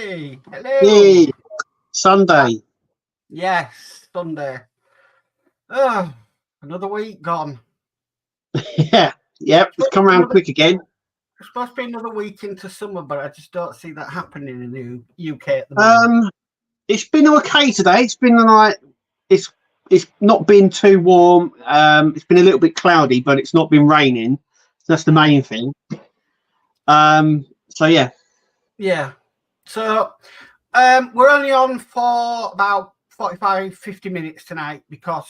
Hey, hello. Yay, Sunday. Yes, Sunday. Oh, another week gone. Yeah, yep, it's come around quick again. It's supposed to be another week into summer, but I just don't see that happening in the UK at the moment. It's been okay today. It's been like it's not been too warm. It's been a little bit cloudy, but it's not been raining. That's the main thing. So yeah. Yeah. So we're only on for about 45, 50 minutes tonight because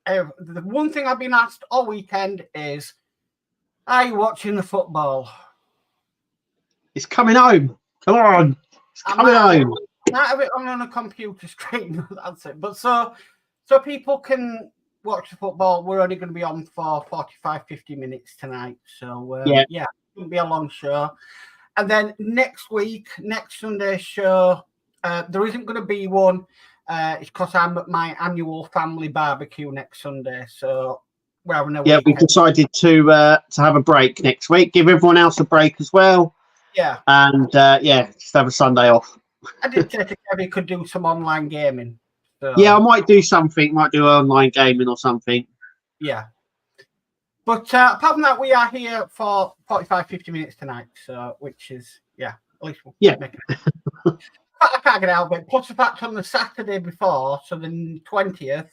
the one thing I've been asked all weekend is, are you watching the football? It's coming home. Come on. It's coming home. I might have it on a computer screen. That's it. But so people can watch the football. We're only going to be on for 45, 50 minutes tonight. So yeah, it's going to be a long show. And then next week, next Sunday's show, there isn't going to be one. It's because I'm at my annual family barbecue next Sunday. So we're having a weekend. We've decided to have a break next week. Give everyone else a break as well. Yeah. And just have a Sunday off. I did say to Kevin could do some online gaming. So. Yeah, I might do something. Might do online gaming or something. Yeah. But apart from that, we are here for 45, 50 minutes tonight. So, which is, at least we'll make it. I can't get out of it. Plus the fact on the Saturday before, so the 20th,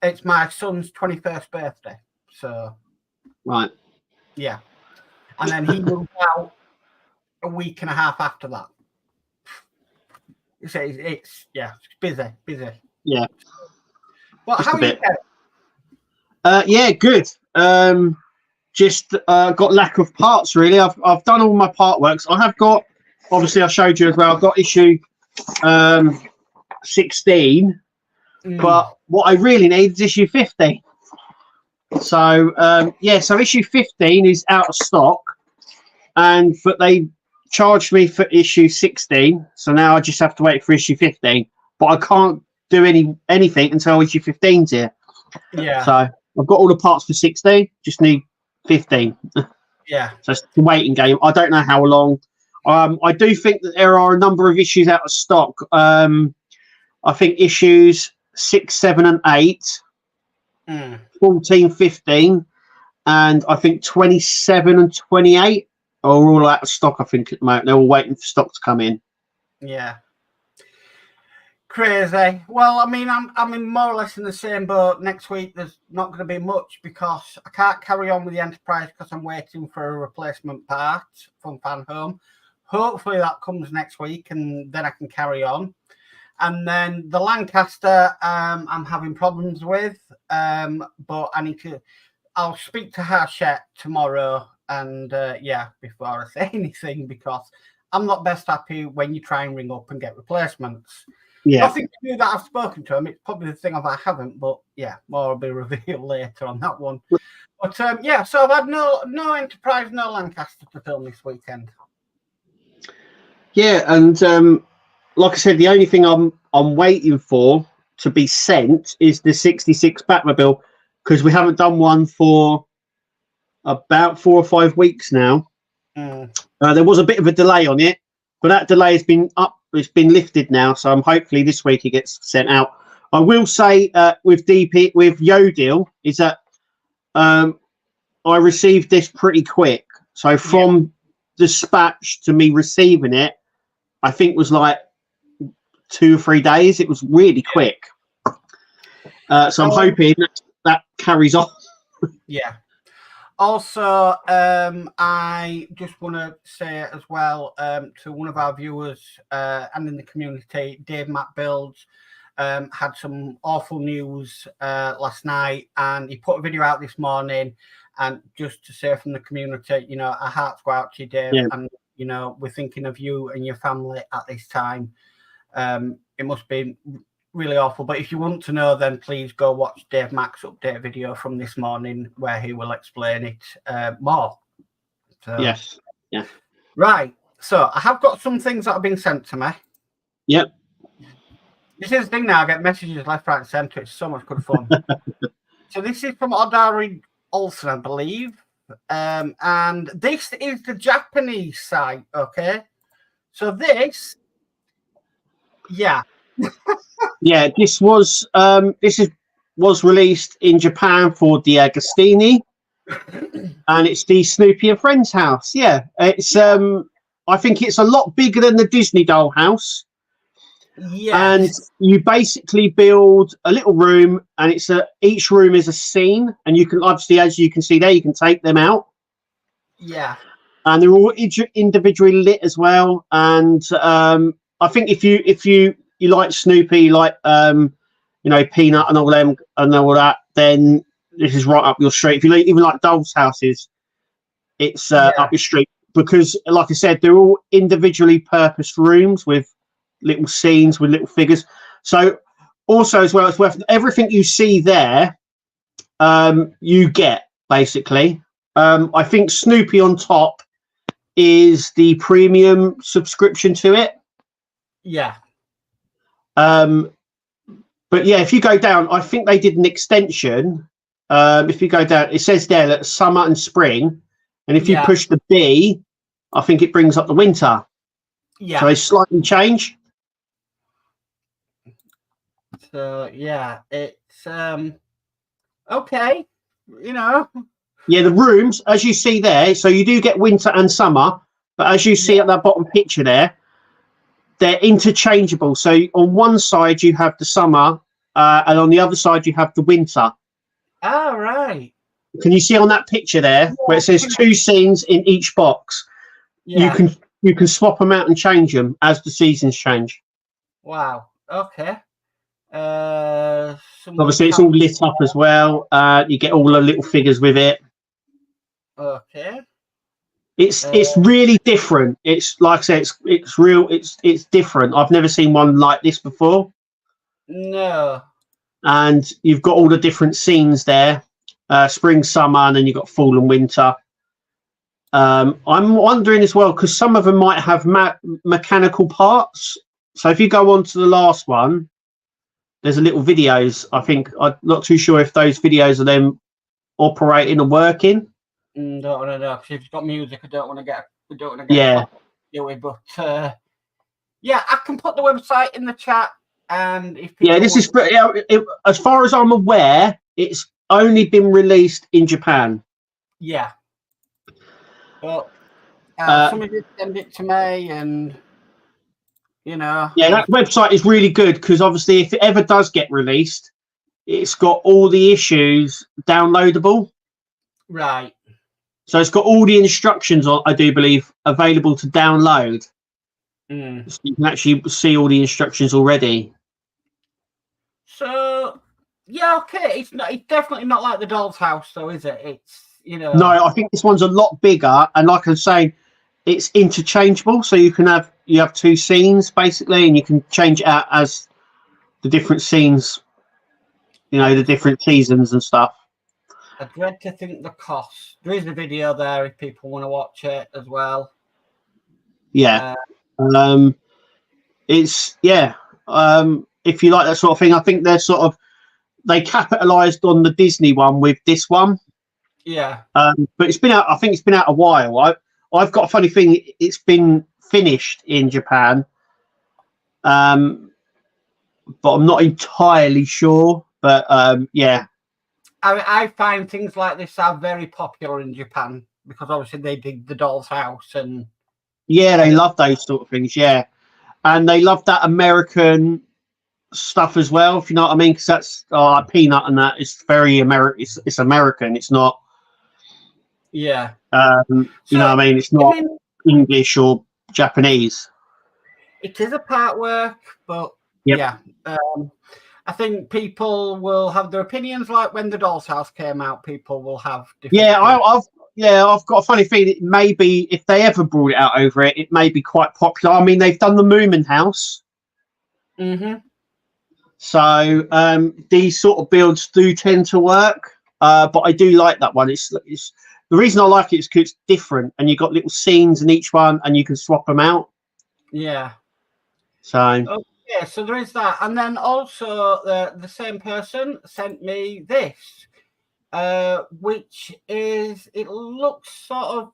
it's my son's 21st birthday. So. Right. Yeah. And then he moved out a week and a half after that. It's busy. Yeah. Well, how are you getting? Good. Just got lack of parts really. I've done all my Partworks. I have got, obviously I showed you as well, I've got issue 16, but what I really need is issue 15. So so issue 15 is out of stock, but they charged me for issue 16, so now I just have to wait for issue 15, but I can't do anything until issue 15's here. So I've got all the parts for 16, just need 15. Yeah. So it's the waiting game. I don't know how long. I do think that there are a number of issues out of stock. I think issues 6, 7 and 8, 14, 15, and I think 27 and 28 are all out of stock, I think, at the moment. They're all waiting for stock to come in. Yeah. Crazy. Well, I mean, I'm in more or less in the same boat. Next week, there's not going to be much because I can't carry on with the Enterprise because I'm waiting for a replacement part from Fan Home. Hopefully that comes next week and then I can carry on. And then the Lancaster, I'm having problems with, but I'll speak to Harshette tomorrow and before I say anything, because I'm not best happy when you try and ring up and get replacements. Yeah. Nothing to do that I've spoken to him. It's probably the thing I haven't, but more will be revealed later on that one. But so I've had no Enterprise, no Lancaster to film this weekend. Yeah, and like I said, the only thing I'm waiting for to be sent is the 66 Batmobile, because we haven't done one for about 4 or 5 weeks now. There was a bit of a delay on it, but that delay has been it's been lifted now, so hopefully this week it gets sent out. I will say with Yodil is that I received this pretty quick. So from dispatch to me receiving it, I think was like 2 or 3 days. It was really quick. So I'm hoping that carries on. Yeah. Also, I just want to say as well to one of our viewers and in the community, Dave Matt Builds, had some awful news last night, and he put a video out this morning. And just to say from the community, our hearts go out to you, Dave, and we're thinking of you and your family at this time. It must be really awful, but if you want to know, then please go watch Dave Mack's update video from this morning where he will explain it more. So, yes. Yeah. Right. So I have got some things that have been sent to me. Yep. This is the thing now. I get messages left, right, and centre. It's so much good fun. So this is from Odari Olsen, I believe. And this is the Japanese site, okay? So this Yeah. Yeah, this was was released in Japan for the Agostini, and it's the Snoopy and Friends house. Yeah, it's I think it's a lot bigger than the Disney doll house. And Yes. you basically build a little room, and each room is a scene, and you can obviously, as you can see there, you can take them out, Yeah. and they're all individually lit as well. And I think if you like Snoopy, you like Peanut and all them and all that, then this is right up your street. If you even like Dolls Houses, it's up your street, because, like I said, they're all individually purposed rooms with little scenes with little figures. So also as well, it's worth everything you see there. You get basically. I think Snoopy on top is the premium subscription to it. Yeah. But yeah, if you go down, I think they did an extension. If you go down, it says there that summer and spring, and if you push the B, I think it brings up the winter. Yeah. So they slightly change. So yeah, it's okay. Yeah, the rooms, as you see there, so you do get winter and summer, but as you see at that bottom picture there, they're interchangeable. So on one side you have the summer, and on the other side you have the winter. Oh, right. Can you see on that picture there where it says 2 scenes in each box? Yeah. You can swap them out and change them as the seasons change. Wow. Okay. Obviously, it's all lit up as well. You get all the little figures with it. Okay. It's really different. It's like I said, it's real. It's different. I've never seen one like this before. No. And you've got all the different scenes there: spring, summer, and then you've got fall and winter. I'm wondering as well, because some of them might have mechanical parts. So if you go on to the last one, there's a little videos. I think I'm not too sure if those videos are them operating or working. Don't want to know, because if it's got music, I don't want to get. But yeah, I can put the website in the chat, and if people this is as far as I'm aware, it's only been released in Japan. Yeah. But somebody did send it to me, and yeah, that website is really good, because obviously if it ever does get released, it's got all the issues downloadable. Right. So it's got all the instructions, I do believe, available to download. So you can actually see all the instructions already. So yeah, okay. It's definitely not like the Doll's House, though, is it? It's No, I think this one's a lot bigger, and like I was saying, it's interchangeable. So you have 2 scenes basically, and you can change it out as the different scenes. The different seasons and stuff. I dread to think the cost. There is a video there if people want to watch it as well. Yeah. It's if you like that sort of thing, I think they capitalized on the Disney one with this one. Yeah. But it's been out. I think it's been out a while. I've got a funny thing. It's been finished in Japan, but I'm not entirely sure. But yeah. I find things like this are very popular in Japan, because obviously they did the Doll's House, and they love those sort of things. Yeah, and they love that American stuff as well, if you know what I mean, because that's Peanut and that is very American. It's American. It's not. Yeah. You know what I mean? It's not English or Japanese. It is a partwork, but yeah. I think people will have their opinions. Like when the Doll's House came out, people will have different. I've got a funny feeling it may be, if they ever brought it out over it may be quite popular. I mean, they've done the Moomin House. So these sort of builds do tend to work, but I do like that one. It's the reason I like it is because it's different, and you've got little scenes in each one, and you can swap them out. Yeah. So. Yeah, so there is that, and then also the same person sent me this, which it looks sort of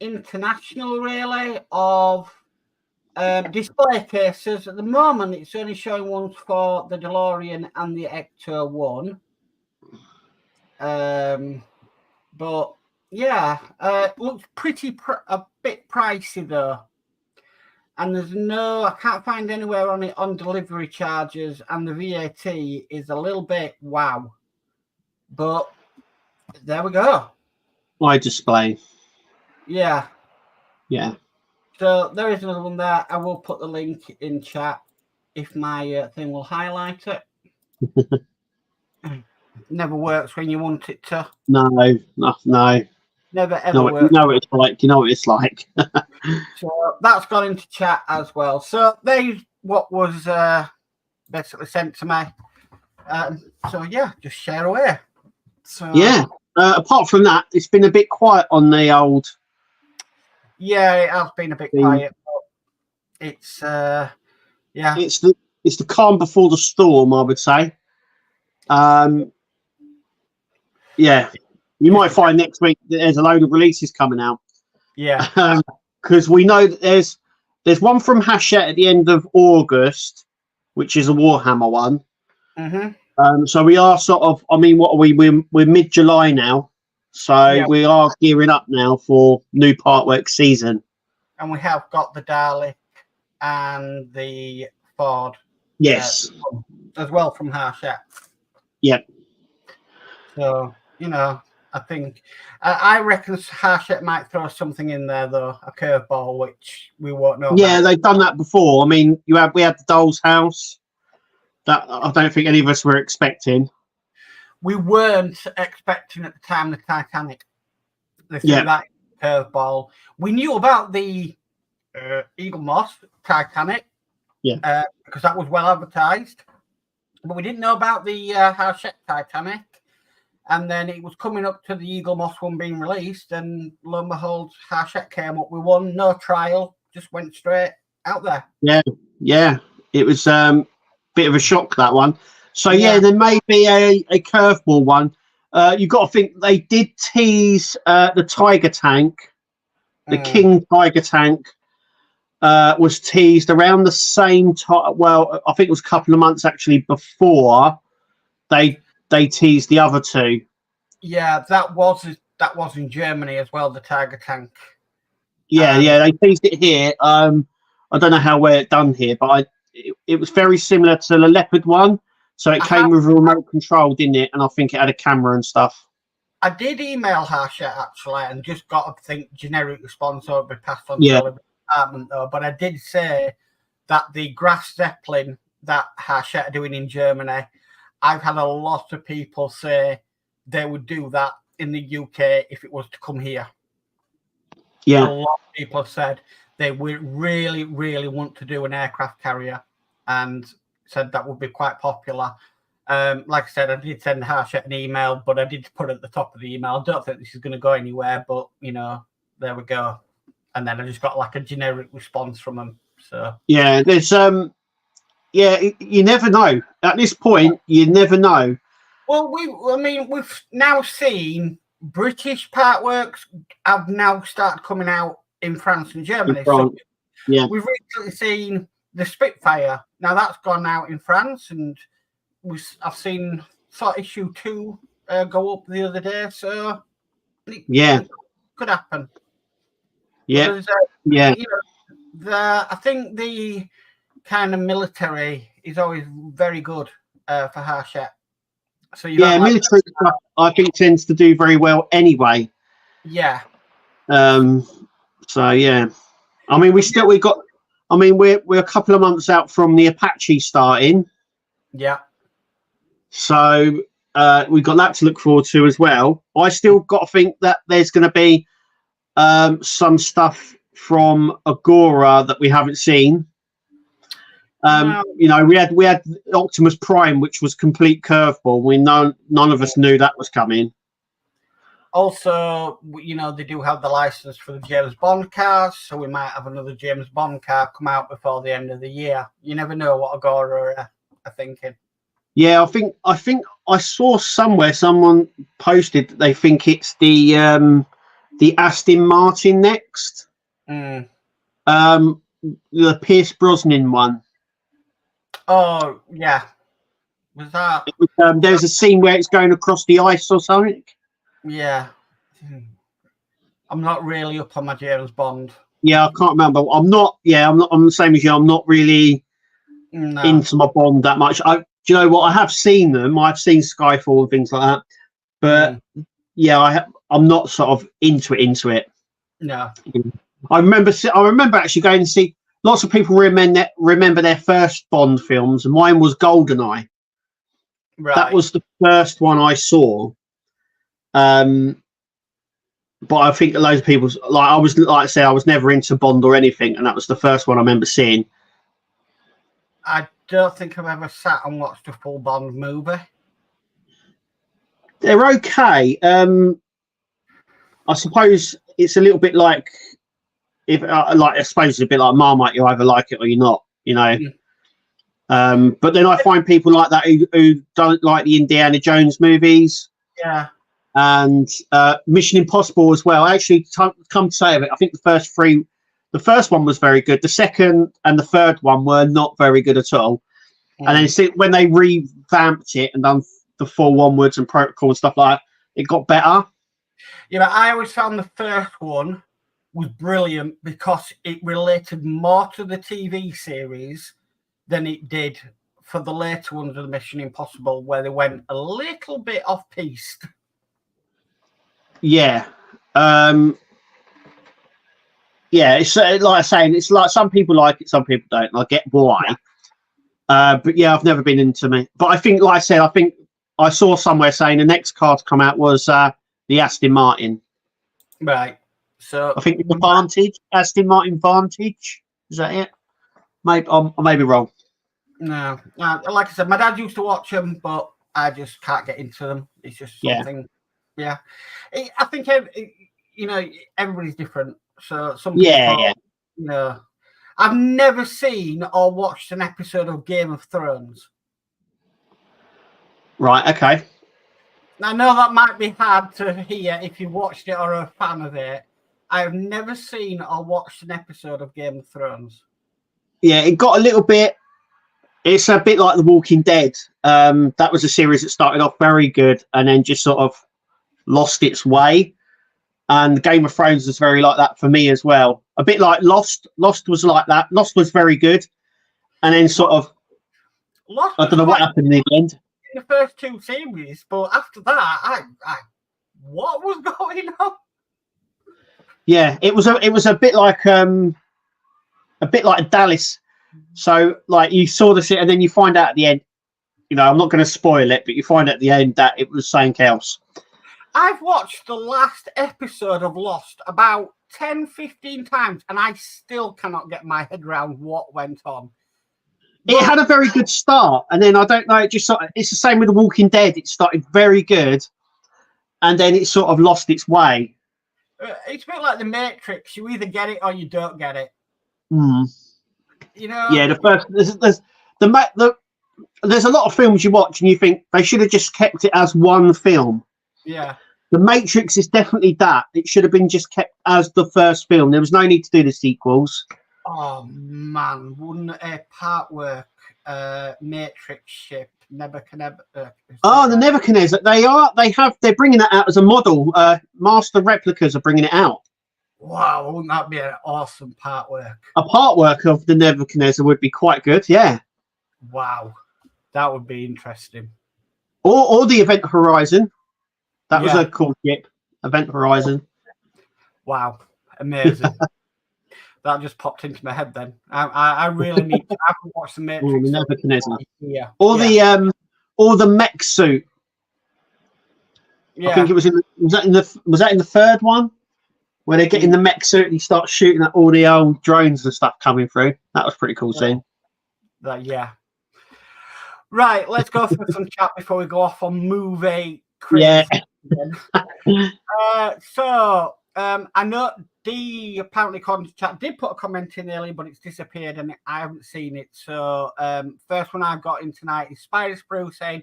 international, really, of Display cases. At the moment, it's only showing ones for the DeLorean and the Ecto 1. But yeah, looks pretty a bit pricey though. And I can't find anywhere on it on delivery charges, and the VAT is a little bit wow. But there we go. My display. Yeah. Yeah. So there is another one there. I will put the link in chat if my thing will highlight it. Never works when you want it to. No. Never ever works. You know what it's like. You know what it's like. So that's gone into chat as well. So there's what was basically sent to me. So yeah, just share away. So yeah. Apart from that, it's been a bit quiet on the old. Yeah, it has been a bit quiet. But it's yeah. It's the calm before the storm, I would say. Yeah. You might find next week that there's a load of releases coming out. Yeah. Because we know that there's one from Hachette at the end of August, which is a Warhammer one. Mm-hmm. So we are sort of. I mean, what are we? We're mid-July now, so we are gearing up now for new Partworks season. And we have got the Dalek and the Ford. Yes. As well from Hachette. Yep. So I think I reckon Hachette might throw something in there though, a curveball, which we won't know. Yeah, they've done that before. I mean, we had the Doll's House. That I don't think any of us were expecting. We weren't expecting at the time the Titanic. They threw that curveball. We knew about the Eagle Moss Titanic, because that was well advertised, but we didn't know about the Hachette Titanic. And then it was coming up to the Eagle Moss one being released, and lo and behold, Hachette came up with one, no trial, just went straight out there. Yeah, it was bit of a shock, that one. So there may be a curveball one. You've got to think they did tease the Tiger Tank, the King Tiger Tank was teased around the same time. Well, I think it was a couple of months actually before they teased the other two. Yeah, that was in Germany as well, the Tiger Tank. Yeah, they teased it here. I don't know how well it done here, but it was very similar to the Leopard one. So it came with a remote control, didn't it? And I think it had a camera and stuff. I did email Hachette actually and just got a generic response, so it'll be passed on to the department though. But I did say that the Grass Zeppelin that Hachette are doing in Germany, I've had a lot of people say they would do that in the UK if it was to come here. Yeah. A lot of people have said they would really, really want to do an aircraft carrier and said that would be quite popular. Like I said, I did send Hachette an email, but I did put at the top of the email, I don't think this is going to go anywhere, but, there we go. And then I just got like a generic response from them. So yeah, there's you never know. At this point, you never know. Well, we've now seen British Partworks have now started coming out in France and Germany. So we've recently seen the Spitfire. Now that's gone out in France, and I've seen issue 2 go up the other day. So it could happen. Yeah, I think the kind of military is always very good for Hachette. So military stuff I think tends to do very well anyway. Yeah. So yeah, I mean we're a couple of months out from the Apache starting. Yeah. So we've got that to look forward to as well. I still got to think that there's going to be some stuff from Agora that we haven't seen. We had Optimus Prime, which was complete curveball. None of us knew that was coming. Also, they do have the license for the James Bond cars, so we might have another James Bond car come out before the end of the year. You never know what Agora are thinking. Yeah, I think I saw somewhere someone posted that they think it's the Aston Martin next. the Pierce Brosnan one. Oh yeah, was that? It was, there's a scene where it's going across the ice or something. Yeah, I'm not really up on my James Bond. Yeah, I can't remember. I'm not. Yeah, I'm not. I'm the same as you. I'm not really into my Bond that much. Do you know what? I have seen them. I've seen Skyfall and things like that. But yeah, I'm not sort of into it. No. I remember actually going to see. Lots of people remember their first Bond films, and mine was GoldenEye. Right. That was the first one I saw. But I think that loads of people, like I say, I was never into Bond or anything, and that was the first one I remember seeing. I don't think I've ever sat and watched a full Bond movie. They're okay. I suppose it's a little bit like I suppose it's a bit like Marmite. You either like it or you're not. You know. But then I find people like that who don't like the Indiana Jones movies. Yeah. And Mission Impossible as well. Actually, come to say of it, I think the first one was very good. The second and the third one were not very good at all. And then when they revamped it and done the 4 onwards and protocol and stuff like that, it got better. Yeah, but I always found the first one was brilliant because it related more to the TV series than it did for the later ones of the Mission Impossible, where they went a little bit off piste. Yeah. Yeah, it's like I'm saying, it's like some people like it, some people don't. I get why. But yeah, I've never been into me. But I think, like I said, I think I saw somewhere saying the next car to come out was the Aston Martin. Right. So I think the Vantage, Aston Martin Vantage. Is that it? Maybe I may be wrong. No, like I said, my dad used to watch them, but I just can't get into them. It's just something. Yeah. I think everybody's different. So some people, I've never seen or watched an episode of Game of Thrones. Right. Okay. I know that might be hard to hear if you watched it or are a fan of it. I have never seen or watched an episode of Game of Thrones. Yeah, it got a little bit. It's a bit like The Walking Dead. That was a series that started off very good and then just sort of lost its way. And Game of Thrones was very like that for me as well. A bit like Lost. Lost was like that. Lost was very good. And then sort of, I don't know what happened in the end. In the first 2 series, but after that, what was going on? Yeah, it was a bit like Dallas. So like you saw the shit and then you find out at the end, I'm not going to spoil it, but you find out at the end that it was something else. I've watched the last episode of Lost about 10, 15 times and I still cannot get my head around what went on. It had a very good start and then I don't know, it's the same with The Walking Dead. It started very good and then it sort of lost its way. It's a bit like The Matrix. You either get it or you don't get it. Yeah, the first there's a lot of films you watch and you think they should have just kept it as one film. Yeah. The Matrix is definitely that. It should have been just kept as the first film. There was no need to do the sequels. Oh man, wouldn't a Partwork Matrix ship Nebuchadnezzar? The Nebuchadnezzar. They're bringing that out as a model. Master Replicas are bringing it out. Wow, wouldn't that be an awesome Partwork? A Partwork of the Nebuchadnezzar would be quite good. Yeah. Wow, that would be interesting. Or the Event Horizon. That was a cool ship. Event Horizon. Wow, amazing. That just popped into my head then. I really need to. I haven't watched the Matrix. The Nebuchadnezzar. Yeah. Or the mech suit. Yeah. I think it was was that in the third one? Where they get in the mech suit and he starts shooting at all the old drones and stuff coming through. That was pretty cool scene. Yeah. Right, let's go through some chat before we go off on movie. Yeah. I know D apparently according to chat did put a comment in earlier, but it's disappeared and I haven't seen it. So first one I've got in tonight is Spider Sprue saying,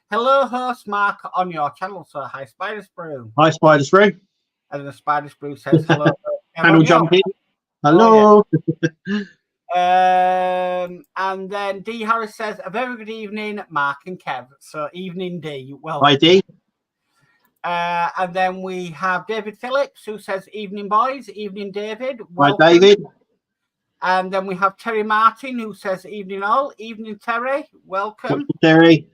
"Hello, host Mark on your channel." So hi, Spider Sprue. Hi, Spider Sprue. And then the Spider Sprue says, "Hello." Panel jumping. Hello. Oh, yeah. And then D Harris says, a very good evening, Mark and Kev. So evening D, welcome. Hi D. And then we have David Phillips, who says, evening boys, evening David, welcome. Hi David. And then we have Terry Martin, who says, evening all, evening Terry, welcome. Terry.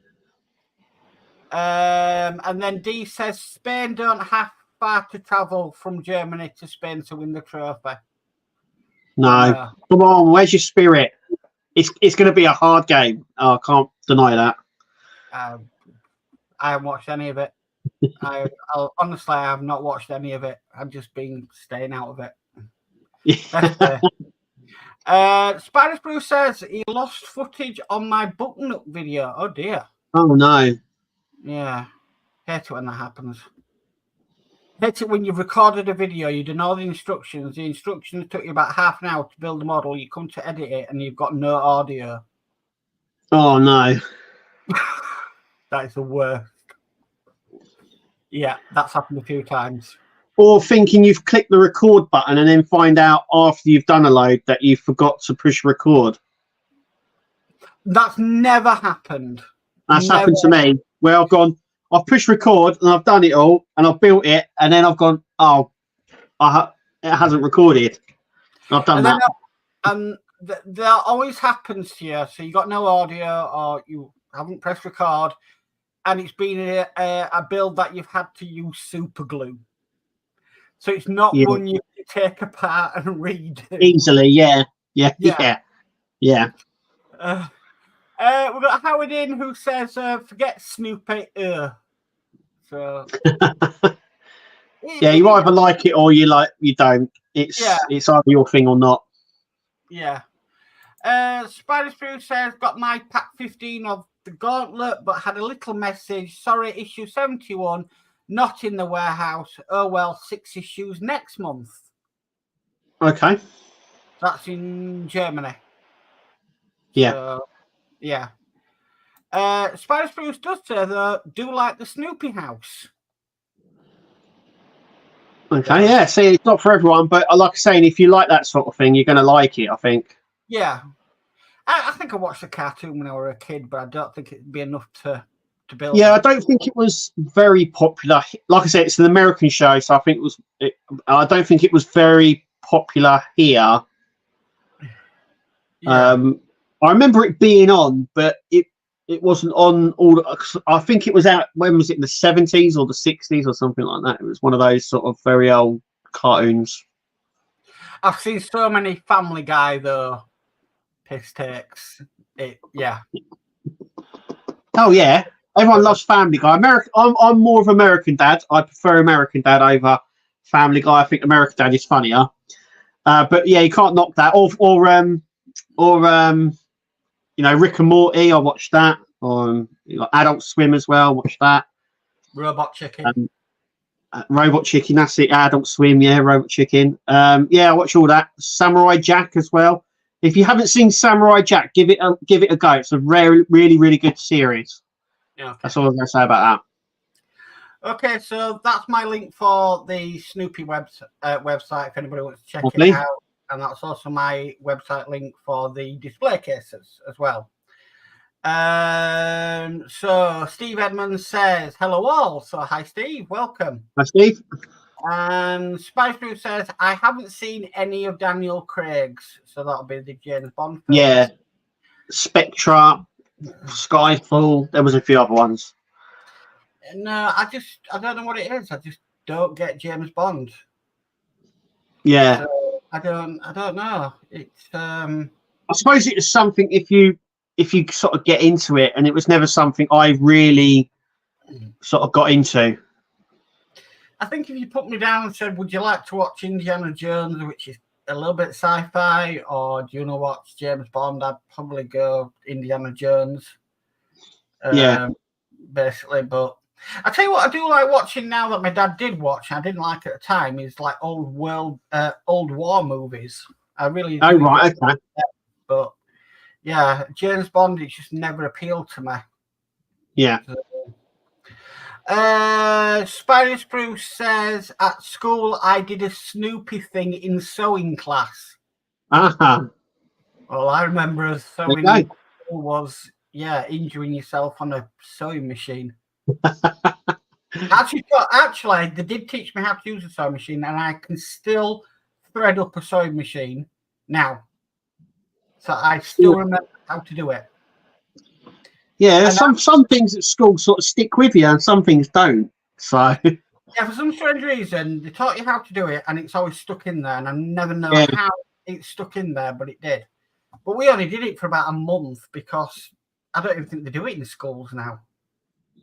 And then D says, Spain don't have far to travel from Germany to Spain to win the trophy. No, come on, where's your spirit? It's going to be a hard game. Oh, I can't deny that. I haven't watched any of it. Honestly, I have not watched any of it. I've just been staying out of it. Spiders Brew says he lost footage on my button up video. Oh dear. Oh no. Yeah. Hate it when that happens. Hate it when you've recorded a video, you done all the instructions. The instructions took you about half an hour to build a model. You come to edit it and you've got no audio. Oh no. That is the worst. Yeah, that's happened a few times. Or thinking you've clicked the record button and then find out after you've done a load that you forgot to push record. That's never happened. That's happened to me where I've gone, I've pushed record and I've done it all and I've built it and then I've gone, oh, it hasn't recorded. I've done that. And that always happens to you. So you got no audio or you haven't pressed record and it's been a build that you've had to use super glue. So it's not one you can take apart and redo. Easily, yeah. We've got Howard in who says, forget Snoopy. So yeah, you either like it or you don't. It's either your thing or not. Yeah. Spider Spirit says, got my pack 15 of the gauntlet, but had a little message. Sorry, issue 71, not in the warehouse. Oh well, 6 issues next month. Okay. That's in Germany. Yeah. So, yeah. Spider Spruce does say, though, do like the Snoopy house. Okay, yeah. See, it's not for everyone, but like I'm saying, if you like that sort of thing, you're going to like it, I think. Yeah. I think I watched the cartoon when I was a kid, but I don't think it'd be enough to build. Yeah, I don't think it was very popular. Like I said, it's an American show, so I think I don't think it was very popular here. Yeah. I remember it being on, but it wasn't on all. I think it was out. When was it? In the 70s or the 60s or something like that. It was one of those sort of very old cartoons. I've seen so many Family Guy though. Piss takes. Yeah. Oh yeah, everyone loves Family Guy. I'm more of American Dad. I prefer American Dad over Family Guy. I think American Dad is funnier. But yeah, you can't knock that. Or you know, Rick and Morty. I watched that. Adult Swim as well. Watched that. Robot Chicken. Robot Chicken. That's it. Adult Swim. Yeah, Robot Chicken. Yeah, I watch all that. Samurai Jack as well. If you haven't seen Samurai Jack, give it a go. It's a really, really good series. Yeah, okay. That's all I'm going to say about that. Okay, so that's my link for the Snoopy website if anybody wants to check it out. And that's also my website link for the display cases as well. So Steve Edmonds says, hello all. So hi, Steve. Welcome. Hi, Steve. And Spice Blue says, I haven't seen any of Daniel Craig's. So that'll be the James Bond film. Yeah. Spectra, Skyfall. There was a few other ones. No, I don't know what it is. I just don't get James Bond. Yeah. So I don't know. It's I suppose it was something if you sort of get into it, and it was never something I really sort of got into. I think if you put me down and said, would you like to watch Indiana Jones, which is a little bit sci-fi, or do you know what's James Bond, I'd probably go Indiana Jones. Yeah. Basically, but I tell you what I do like watching now that my dad did watch, and I didn't like at the time, is like old war movies. I really do. Oh, right, okay. But yeah, James Bond, it's just never appealed to me. Yeah. So, Spidey Spruce says, at school I did a Snoopy thing in sewing class. Uh-huh. All I remember as sewing Okay. was injuring yourself on a sewing machine. Actually, they did teach me how to use a sewing machine, and I can still thread up a sewing machine now. So I still remember how to do it. Yeah, some things at school sort of stick with you, and some things don't. So yeah, for some strange reason, they taught you how to do it, and it's always stuck in there, and I never know how it's stuck in there, but it did. But we only did it for about a month because I don't even think they do it in schools now.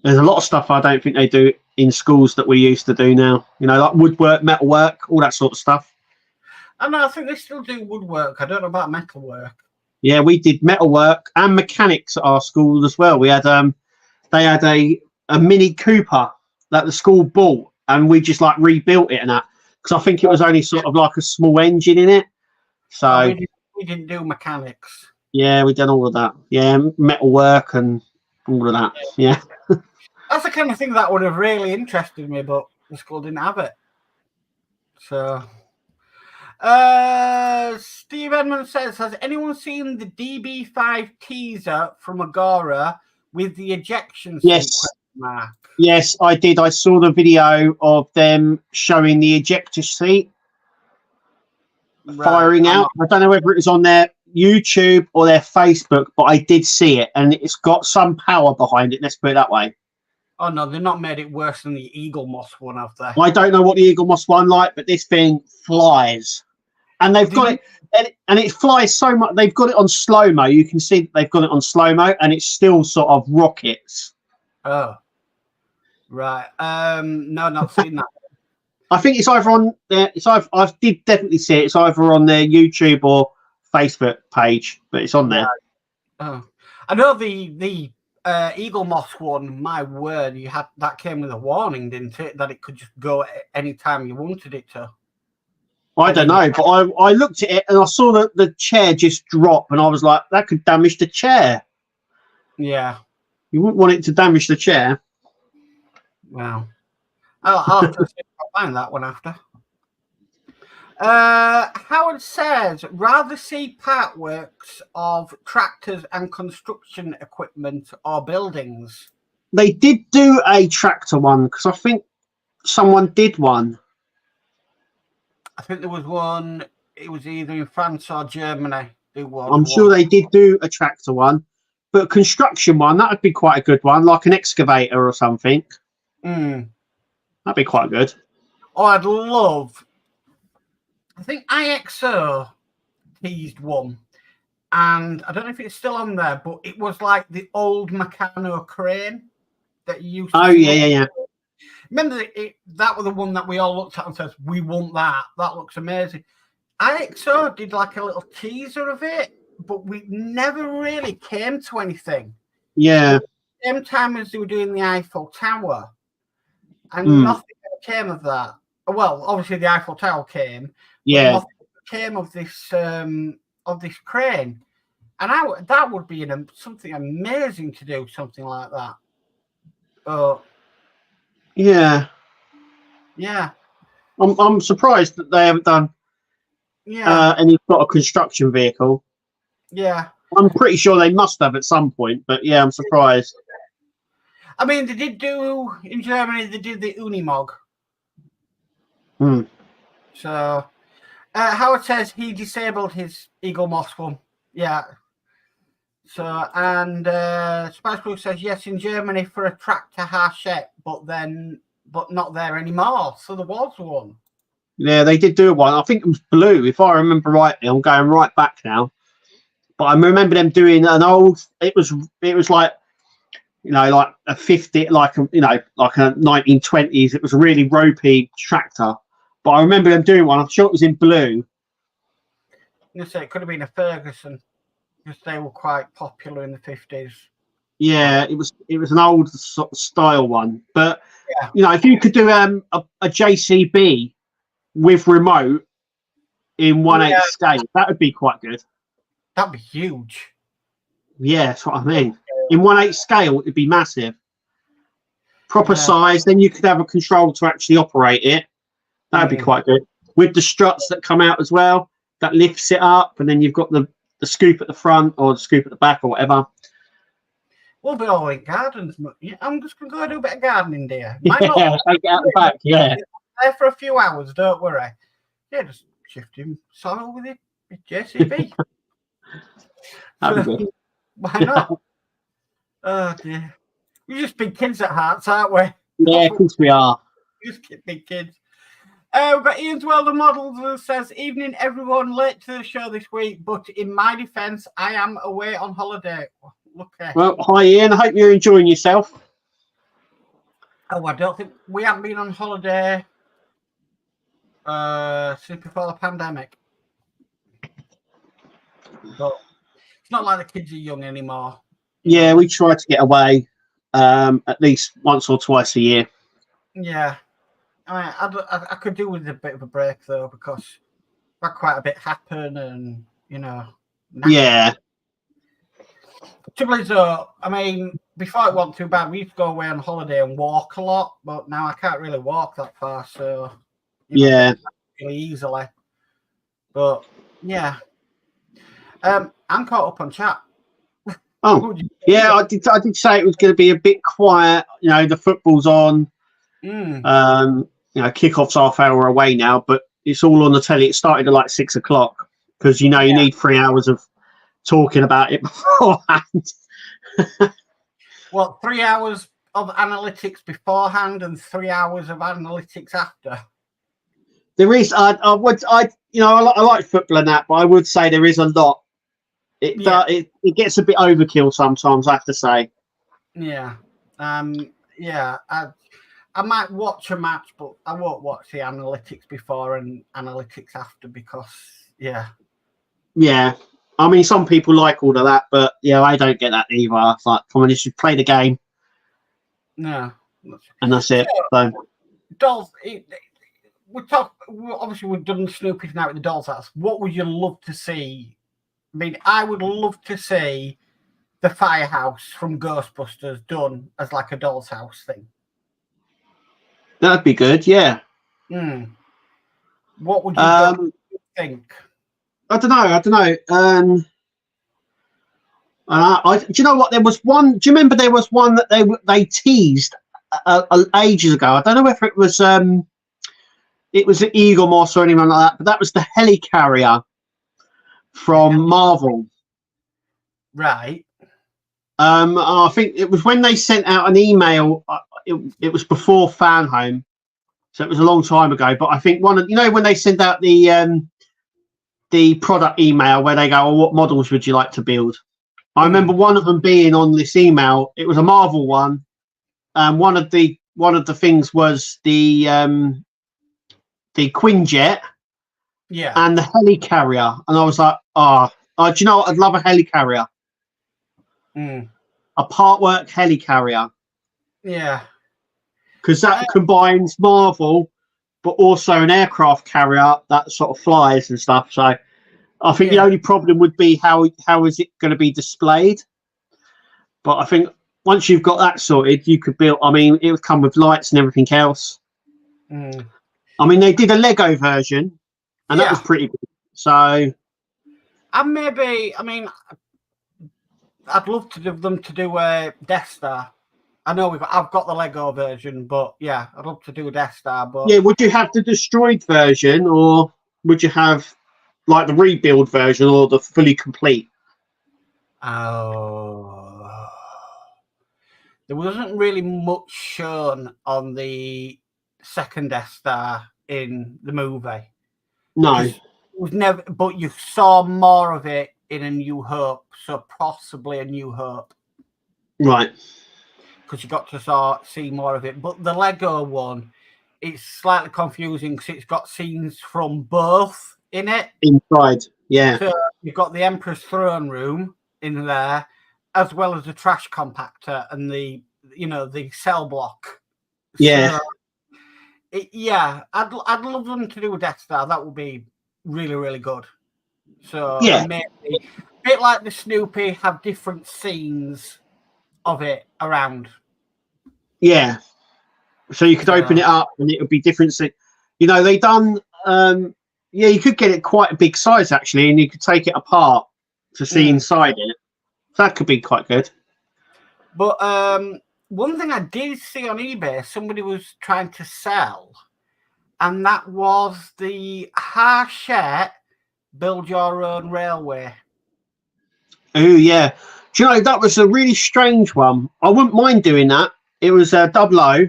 There's a lot of stuff I don't think they do in schools that we used to do now. You know, like woodwork, metalwork, all that sort of stuff. I know, I think they still do woodwork. I don't know about metalwork. Yeah, we did metalwork and mechanics at our school as well. We had they had a Mini Cooper that the school bought, and we just like rebuilt it and that, because I think it was only sort of like a small engine in it. So we didn't do mechanics. Yeah, we done all of that. Yeah, metalwork and all of that. Yeah. That's the kind of thing that would have really interested me, but the school didn't have it. So, Steve Edmonds says, has anyone seen the DB5 teaser from Agora with the ejection seat? Yes. Yes, I did. I saw the video of them showing the ejector seat firing out. I don't know whether it was on their YouTube or their Facebook, but I did see it, and it's got some power behind it. Let's put it that way. Oh no, they've not made it worse than the Eagle Moss one, have they? I don't know what the Eagle Moss one like, but this thing flies, and they've got it, and it flies so much. They've got it on slow mo. You can see they've got it on slow mo, and it's still sort of rockets. Oh, right. No, not seen that. I think it's either on there. I did definitely see it. It's either on their YouTube or Facebook page, but it's on there. Oh, I know the Eagle Moss one. My word, that came with a warning, didn't it? That it could just go at any time you wanted it to. I don't know, but I looked at it and I saw that the chair just drop, and I was like, that could damage the chair. Yeah, you wouldn't want it to damage the chair. Wow. I'll have to see if I find that one after. Howard says, rather see Partworks of tractors and construction equipment or buildings. They did do a tractor one, because I think someone did one. I think there was one. It was either in France or Germany. I'm sure they did do a tractor one, but a construction one, that would be quite a good one, like an excavator or something. That'd be quite good. Oh, I'd love. I think IXO teased one, and I don't know if it's still on there, but it was like the old Meccano crane that you used to. Oh, yeah. Remember that was the one that we all looked at and said, we want that. That looks amazing. IXO did like a little teaser of it, but we never really came to anything. Yeah. At the same time as they were doing the Eiffel Tower, and nothing came of that. Well, obviously the Eiffel Tower came. Yeah. Nothing came of this crane, and that would be something amazing to do, something like that. But yeah. I'm surprised that they haven't done any sort of construction vehicle. Yeah. I'm pretty sure they must have at some point, but yeah, I'm surprised. I mean, they did do in Germany. They did the Unimog. So Howard says he disabled his Eagle Moss one. Yeah. So and Spice Crew says yes in Germany for a tractor hachette, but not there anymore. So there was one. Yeah, they did do one. I think it was blue, if I remember rightly. I'm going right back now, but I remember them doing an old. It was like, like a 50, like a 1920s. It was a really ropey tractor, but I remember them doing one. I'm sure it was in blue. You say it could have been a Ferguson, because they were quite popular in the 50s. Yeah, it was an old sort of style one, but if you could do a JCB with remote in 1/8 scale, that would be quite good. That'd be huge. Yeah, that's what I mean. In 1/8 scale, it'd be massive. Proper size, then you could have a control to actually operate it. That'd be quite good. With the struts that come out as well, that lifts it up, and then you've got the the scoop at the front or the scoop at the back or whatever. We'll be all in gardens. Yeah, I'm just going to go do a bit of gardening, dear. Yeah, take it out the back, yeah. There for a few hours, don't worry. Yeah, just shifting soil with it. JCB. That'd be good. Why not? Oh, dear. We're just big kids at hearts, aren't we? Yeah, of course we are. Just big kids. We've got Ian's World of Models that says, evening everyone, late to the show this week, but in my defence, I am away on holiday. Okay. Well, hi Ian, I hope you're enjoying yourself. Oh, I don't think we haven't been on holiday since before the pandemic. But it's not like the kids are young anymore. Yeah, we try to get away at least once or twice a year. Yeah. I mean, I could do with a bit of a break, though, because I've had quite a bit happen and, you know. Yeah. Trouble is, though, I mean, before it wasn't too bad, we used to go away on holiday and walk a lot, but now I can't really walk that far, so yeah, really easily. But yeah, I'm caught up on chat. Oh, yeah, I did say it was going to be a bit quiet. You know, the football's on. You know, kickoff's half hour away now, but it's all on the telly. It started at like 6 o'clock because you need 3 hours of talking about it beforehand. Well, 3 hours of analytics beforehand and 3 hours of analytics after. There is. I like football and that, but I would say there is a lot. It gets a bit overkill sometimes, I have to say. Yeah. I might watch a match, but I won't watch the analytics before and analytics after because, yeah. I mean, some people like all of that, but yeah, I don't get that either. It's like, come on, you should play the game. No. And that's it. So. Dolls, obviously we've done Snoopy tonight with the Doll's House. What would you love to see? I mean, I would love to see the firehouse from Ghostbusters done as like a Doll's House thing. That'd be good, yeah. What would you think? I don't know. Do you know what? There was one. Do you remember there was one that they teased ages ago? I don't know whether it was an Eagle Moss or anything like that, but that was the helicarrier from Marvel. Right. I think it was when they sent out an email. It was before Fan Home, so it was a long time ago. But I think when they send out the product email where they go, "Oh, what models would you like to build?" I remember one of them being on this email. It was a Marvel one, and one of the things was the Quinjet, and the helicarrier. And I was like, do you know what? I'd love a helicarrier, a Partwork helicarrier. Yeah, because that combines Marvel, but also an aircraft carrier that sort of flies and stuff. So I think the only problem would be how is it going to be displayed? But I think once you've got that sorted, you could build. I mean, it would come with lights and everything else. I mean, they did a Lego version, and that was pretty good. So, and maybe, I mean, I'd love to them to do a Death Star. I know I've got the Lego version, but yeah, I'd love to do a Death Star. But yeah, would you have the destroyed version, or would you have like the rebuild version, or the fully complete? Oh, there wasn't really much shown on the second Death Star in the movie. No, it was never. But you saw more of it in A New Hope, so possibly A New Hope, right? Because you got to see more of it. But the Lego one, it's slightly confusing because it's got scenes from both in it. Inside, yeah. So you've got the Emperor's throne room in there, as well as the trash compactor and the cell block. Yeah. So, I'd love them to do a Death Star. That would be really, really good. So maybe a bit like the Snoopy, have different scenes of it around. Yeah. So you could open it up and it would be different. So, they done you could get it quite a big size actually, and you could take it apart to see inside it. So that could be quite good. But one thing I did see on eBay, somebody was trying to sell, and that was the Hachette Build Your Own Railway. Oh, yeah. Do you know, that was a really strange one. I wouldn't mind doing that. It was double O.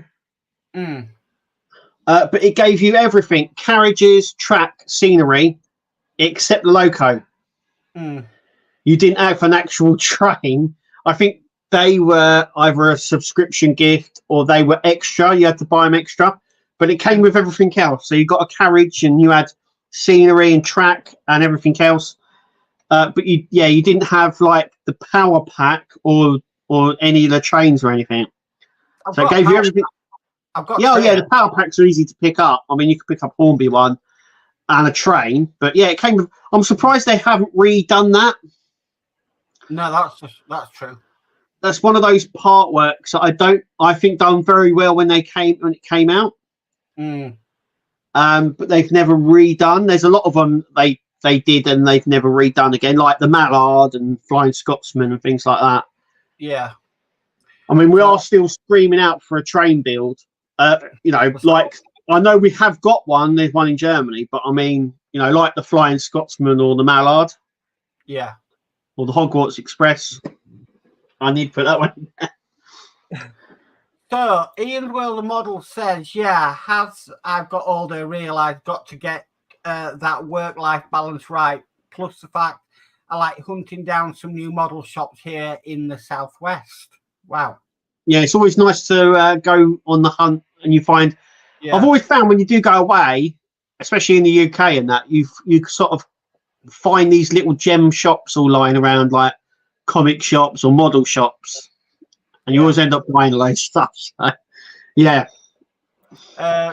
But it gave you everything: carriages, track, scenery, except the loco. You didn't have an actual train. I think they were either a subscription gift or they were extra. You had to buy them extra, but it came with everything else. So you got a carriage and you had scenery and track and everything else. But you didn't have like the power pack or any of the trains or anything. So it gave you everything. The power packs are easy to pick up. I mean, you could pick up Hornby one and a train, but yeah, it came with. I'm surprised they haven't redone that. No, that's true. That's one of those Partworks that I think done very well when it came out. But they've never redone. There's a lot of them they did and they've never redone again, like the Mallard and Flying Scotsman and things like that. Yeah. I mean, we are still screaming out for a train build. Like I know we have got one. There's one in Germany, but I mean, like the Flying Scotsman or the Mallard. Yeah. Or the Hogwarts Express. I need to put that one. So, Ian's World of Model says, I've got older, realised got to get that work-life balance right. Plus the fact I like hunting down some new model shops here in the Southwest. Wow. Yeah, it's always nice to go on the hunt and you find... Yeah. I've always found when you do go away, especially in the UK and that, you sort of find these little gem shops all lying around, like comic shops or model shops, and you always end up buying a load of stuff. So, yeah.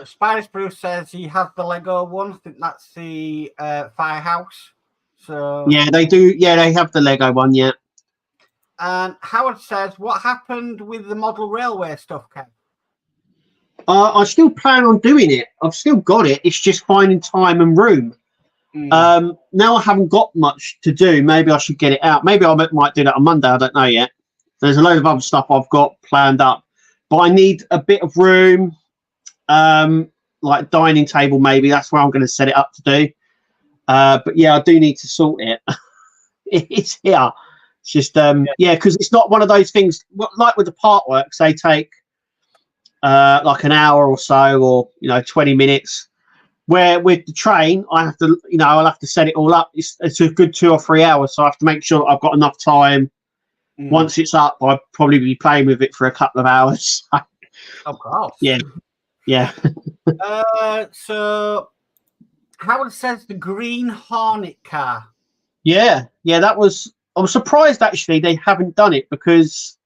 Spiders Bruce says he has the Lego one. I think that's the firehouse. So yeah, they do. Yeah, they have the Lego one. Yeah. And Howard says, what happened with the model railway stuff, Ken? I still plan on doing it. I've still got it. It's just finding time and room. Now I haven't got much to do. Maybe I should get it out. Maybe I might do that on Monday. I don't know yet. There's a load of other stuff I've got planned up, but I need a bit of room, like dining table. Maybe that's where I'm going to set it up to do. But yeah, I do need to sort it. It's here. It's just because it's not one of those things like with the Partworks. They take like an hour or so, or 20 minutes. Where with the train, I have to, I'll have to set it all up. It's a good 2 or 3 hours, so I have to make sure I've got enough time. Once it's up, I'll probably be playing with it for a couple of hours. Of course. Yeah. So Howard says the Green Hornet car. Yeah, that was. I'm surprised actually they haven't done it because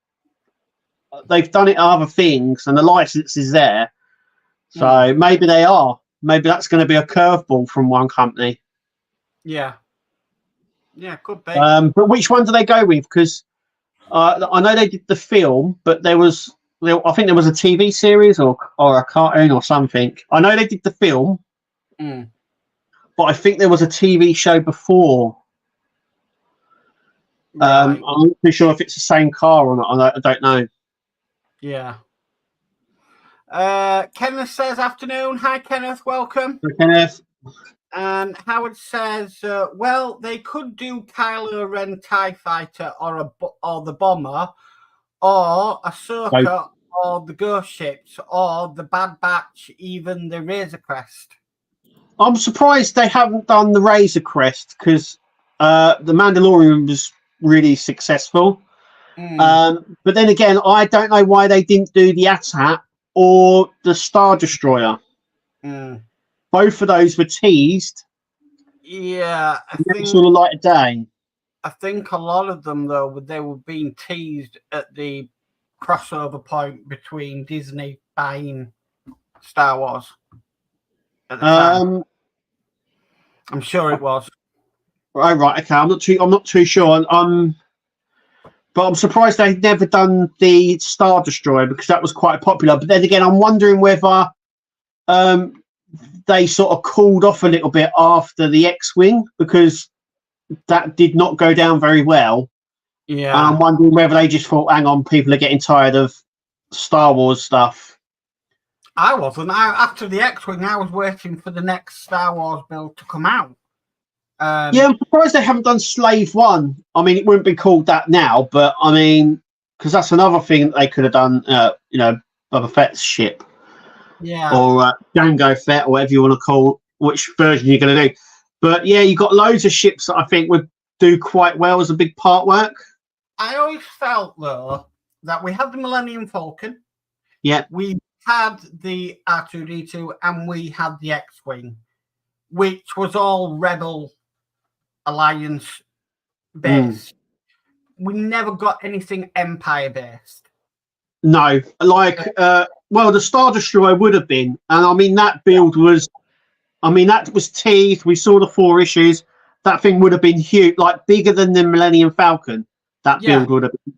they've done it on other things and the license is there. So maybe they are. Maybe that's going to be a curveball from one company. Yeah, could be. But which one do they go with? Because I know they did the film, but I think there was a TV series or a cartoon or something. I know they did the film, but I think there was a TV show before. Right. I'm not too sure if it's the same car or not. I don't know. Yeah. Kenneth says, afternoon. Hi, Kenneth. Welcome. Hi, Kenneth. And Howard says, well, they could do Kylo Ren TIE Fighter or the Bomber or Ahsoka or the Ghost Ships or the Bad Batch, even the Razor Crest. I'm surprised they haven't done the Razor Crest because the Mandalorian was really successful. But then again, I don't know why they didn't do the AT-AT or the Star Destroyer. Both of those were teased. Yeah, I think sort of light of day. I think a lot of them, though, they were being teased at the crossover point between Disney buying Star Wars. At the time. I'm sure it was. Oh, right, okay. I'm not too sure. But I'm surprised they've never done the Star Destroyer because that was quite popular. But then again, I'm wondering whether they sort of cooled off a little bit after the X-Wing because that did not go down very well. Yeah. And I'm wondering whether they just thought, hang on, people are getting tired of Star Wars stuff. I wasn't. After the X-Wing, I was waiting for the next Star Wars build to come out. Yeah, I'm surprised they haven't done Slave One. I mean, it wouldn't be called that now, but I mean, because that's another thing that they could have done, you know, Boba Fett's ship. Yeah. Or Jango Fett, or whatever you want to call which version you're going to do. But yeah, you've got loads of ships that I think would do quite well as a big part work. I always felt, though, that we had the Millennium Falcon. Yeah. We had the R2-D2 and we had the X-Wing, which was all Rebel Alliance based. We never got anything Empire based. No, like, well, the Star Destroyer would have been. And I mean, that build was, that was teased. We saw the 4 issues. That thing would have been huge, like bigger than the Millennium Falcon. That build would have been.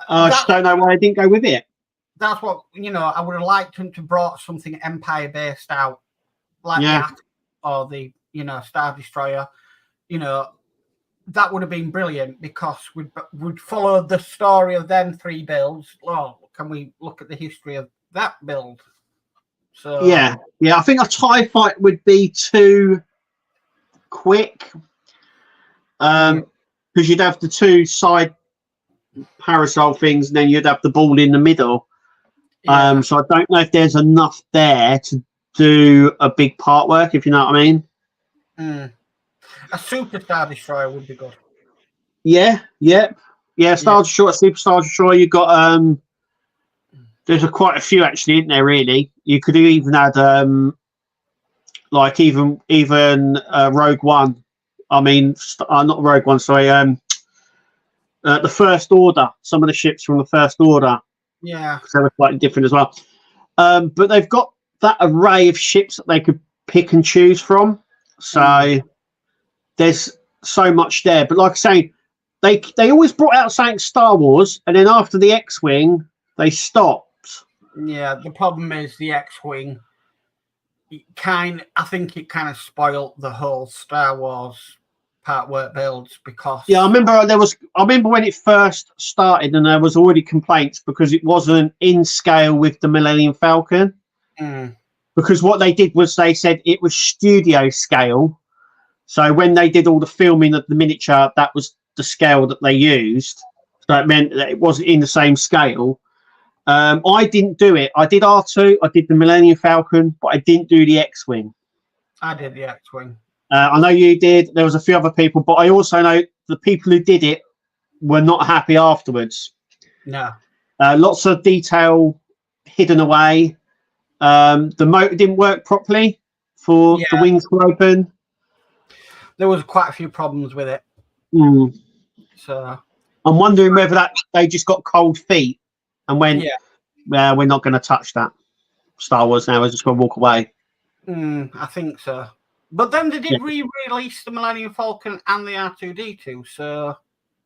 I just don't know why I didn't go with it. That's what, you know, I would have liked them to brought something Empire based out, like that, or the, you know, Star Destroyer. You know, that would have been brilliant because we'd follow the story of them 3 builds. Oh, can we look at the history of that build? So yeah, I think a TIE fight would be too quick, because you'd have the 2 side parasol things, and then you'd have the ball in the middle. So I don't know if there's enough there to do a big part work, if you know what I mean. A Super Star Destroyer would be good. Yeah. Star Destroyer, Super Star Destroyer. You've got there's quite a few actually, isn't there? Really, you could even add like even Rogue One. I mean, not Rogue One. Sorry, the First Order. Some of the ships from the First Order. Yeah, because they were slightly different as well. But they've got that array of ships that they could pick and choose from. So there's so much there. But like I say, they always brought out something Star Wars, and then after the X-Wing, they stopped. Yeah, the problem is the X-Wing. I think it kind of spoiled the whole Star Wars part work builds because I remember when it first started, and there was already complaints because it wasn't in scale with the Millennium Falcon. Because what they did was they said it was studio scale. So when they did all the filming of the miniature, that was the scale that they used. So it meant that it wasn't in the same scale. I didn't do it. I did R2, I did the Millennium Falcon, but I didn't do the X-Wing. I did the X-Wing. I know you did. There was a few other people, but I also know the people who did it were not happy afterwards. No. Lots of detail hidden away. The motor didn't work properly for the wings to open. There was quite a few problems with it. So I'm wondering whether they just got cold feet and went, we're not going to touch that Star Wars now. We're just going to walk away. I think so. But then they did re-release the Millennium Falcon and the R2-D2, so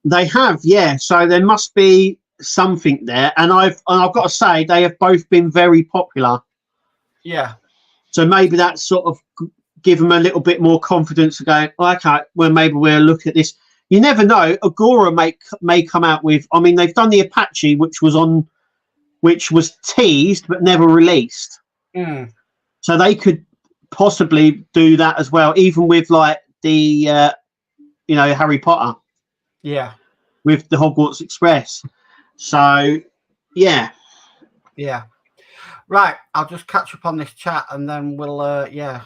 they have, So there must be something there, and I've got to say they have both been very popular. Yeah. So maybe that's sort of give them a little bit more confidence of going, okay, well maybe we'll look at this. You never know. Agora may come out with. I mean, they've done the Apache, which was teased but never released. So they could possibly do that as well, even with like the Harry Potter, with the Hogwarts Express. So right, I'll just catch up on this chat and then we'll go.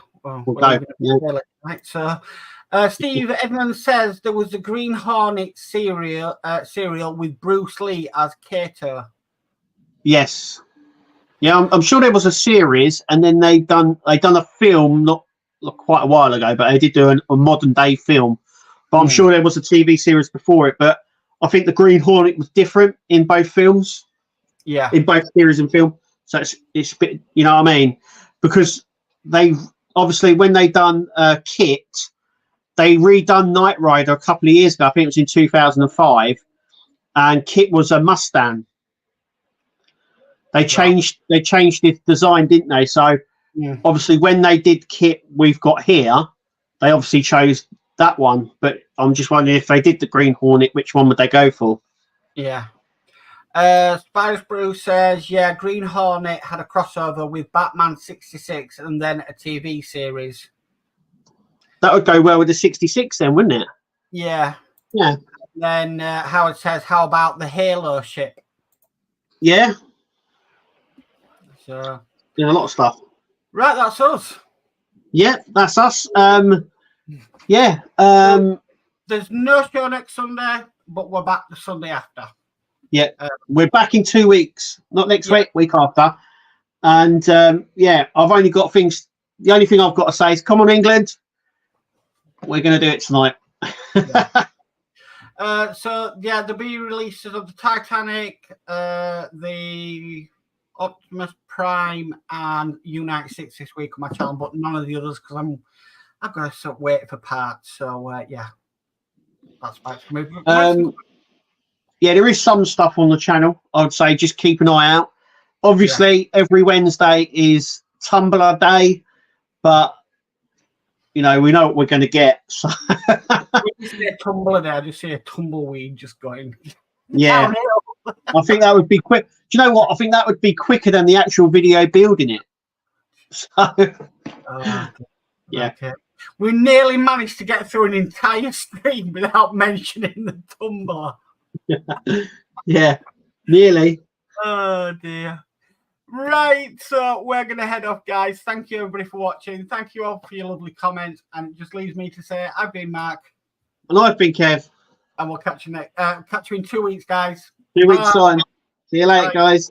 Right, so Steve Edmonds says there was a Green Hornet serial with Bruce Lee as Kato. Yes. Yeah, I'm sure there was a series, and then they done a film not quite a while ago, but they did do a modern day film. But I'm sure there was a TV series before it. But I think the Green Hornet was different in both films. Yeah, in both series and film. So it's a bit, you know what I mean? Because they obviously when they done Kit, they redone Knight Rider a couple of years ago. I think it was in 2005, and Kit was a Mustang. They changed its design, didn't they? So obviously when they did Kit We've Got Here, they obviously chose that one, but I'm just wondering if they did the Green Hornet, which one would they go for? Yeah. Spiders Brew says, yeah, Green Hornet had a crossover with Batman 66 and then a TV series. That would go well with the 66 then, wouldn't it? Yeah. Yeah. Then Howard says, how about the Halo ship? Yeah. So, Yeah, a lot of stuff. right, that's us. Yeah, that's us. Yeah. There's no show next Sunday, but we're back the Sunday after. Yeah, we're back in 2 weeks. Not next week after. And yeah, I've only got things. The only thing I've got to say is, come on, England. We're going to do it tonight. So yeah, there'll be releases of the Titanic, the Optimus Prime, and U96 this week on my channel, but none of the others because I've got to sort of wait for parts. So yeah, that's back to me. Yeah, there is some stuff on the channel. I'd say just keep an eye out. Obviously, every Wednesday is Tumblr Day, but you know, we know what we're going to get. So When you say Tumblr Day, I just see a tumbleweed just going. Yeah, I think that would be quick. Do you know what? I think that would be quicker than the actual video building it. So yeah. Okay. We nearly managed to get through an entire stream without mentioning the Tumblr. Yeah, nearly. Oh dear. Right, so we're going to head off, guys. Thank you, everybody, for watching. Thank you all for your lovely comments. And it just leaves me to say I've been Mark. And I've been Kev. And we'll catch you in 2 weeks, guys. 2 weeks time. See you later, guys.